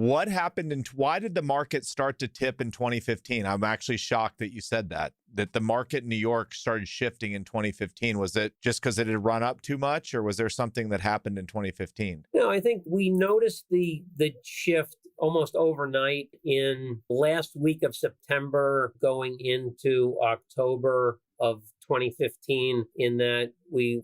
What happened why did the market start to tip in 2015? I'm actually shocked that you said that the market in New York started shifting in 2015. Was it just because it had run up too much, or was there something that happened in 2015? No, I think we noticed the shift almost overnight in last week of September going into October of 2015, in that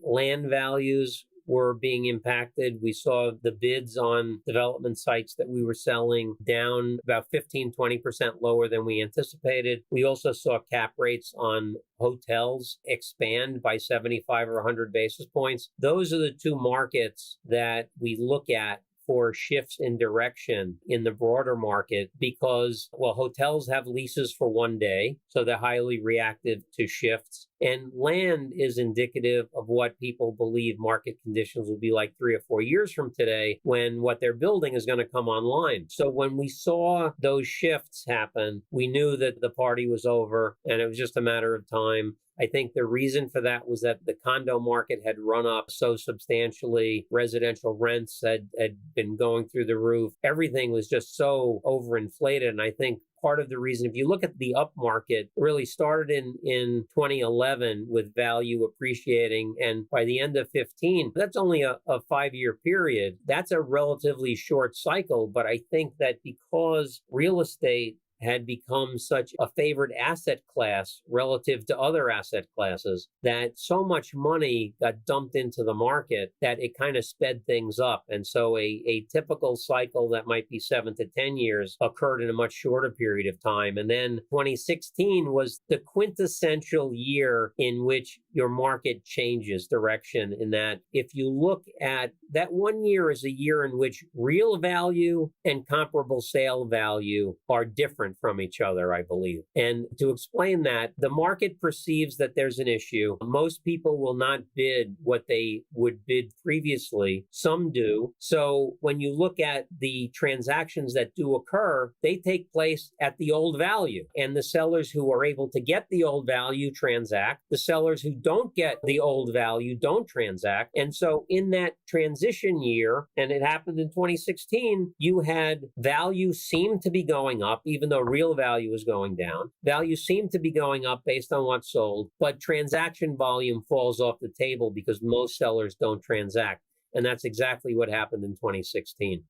land values were being impacted. We saw the bids on development sites that we were selling down about 15-20% lower than we anticipated. We also saw cap rates on hotels expand by 75 or 100 basis points. Those are the two markets that we look at for shifts in direction in the broader market because, well, hotels have leases for one day, so they're highly reactive to shifts. And land is indicative of what people believe market conditions will be like 3 or 4 years from today when what they're building is going to come online. So when we saw those shifts happen, we knew that the party was over and it was just a matter of time. I think the reason for that was that the condo market had run up so substantially. Residential rents had been going through the roof. Everything was just so overinflated. And I think part of the reason, if you look at the up market, really started in 2011 with value appreciating. And by the end of 15, that's only a 5-year period. That's a relatively short cycle. But I think that because real estate had become such a favored asset class relative to other asset classes, that so much money got dumped into the market that it kind of sped things up. And so a typical cycle that might be 7 to 10 years occurred in a much shorter period of time. And then 2016 was the quintessential year in which your market changes direction, in that if you look at that 1 year is a year in which real value and comparable sale value are different from each other, I believe. And to explain that, the market perceives that there's an issue. Most people will not bid what they would bid previously. Some do. So when you look at the transactions that do occur, they take place at the old value. And the sellers who are able to get the old value transact. The sellers who don't get the old value don't transact. And so in that transition year, and it happened in 2016, you had value seem to be going up, even though real value is going down. Value seemed to be going up based on what's sold, but transaction volume falls off the table because most sellers don't transact. And that's exactly what happened in 2016.